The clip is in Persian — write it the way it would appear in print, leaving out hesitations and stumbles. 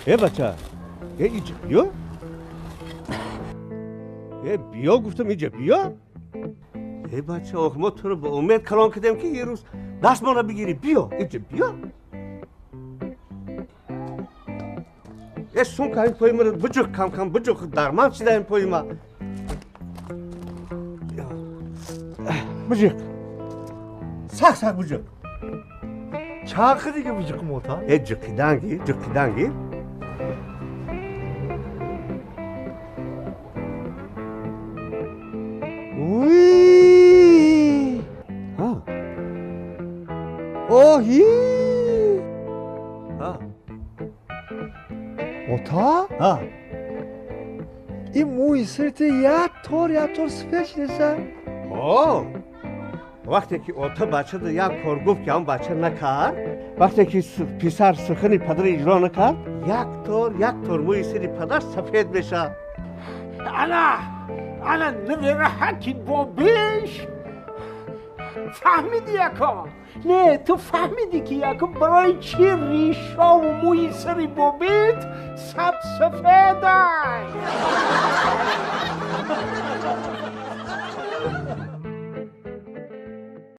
بچه اینجا بیا بیا گفتم اینجا بیا بچه آخ ما تو رو به امید کلان کردیم که یه روز دست ما رو بگیری بیا اینجا بیا سون که این پای ما رو بجوک کم کم بجوک درمان شده این پای ما بجوک سخ بجوک چاقه دیگه بجوک موتا جوکیدنگی وی ها اوهی ها موتا ها این موی سرت یه طور سفید نیست وقتی که اوتا بچه ده یک کار گفت که هم بچه نکرد وقتی که پیسر سخنی پدر اجرا نکرد یک طور موی سری پدر سفید میشه انا نمیره حکی بابیش فهمیدی یکا نه تو فهمیدی که یکا برای چی ریشا و موی سری بابیت سفیده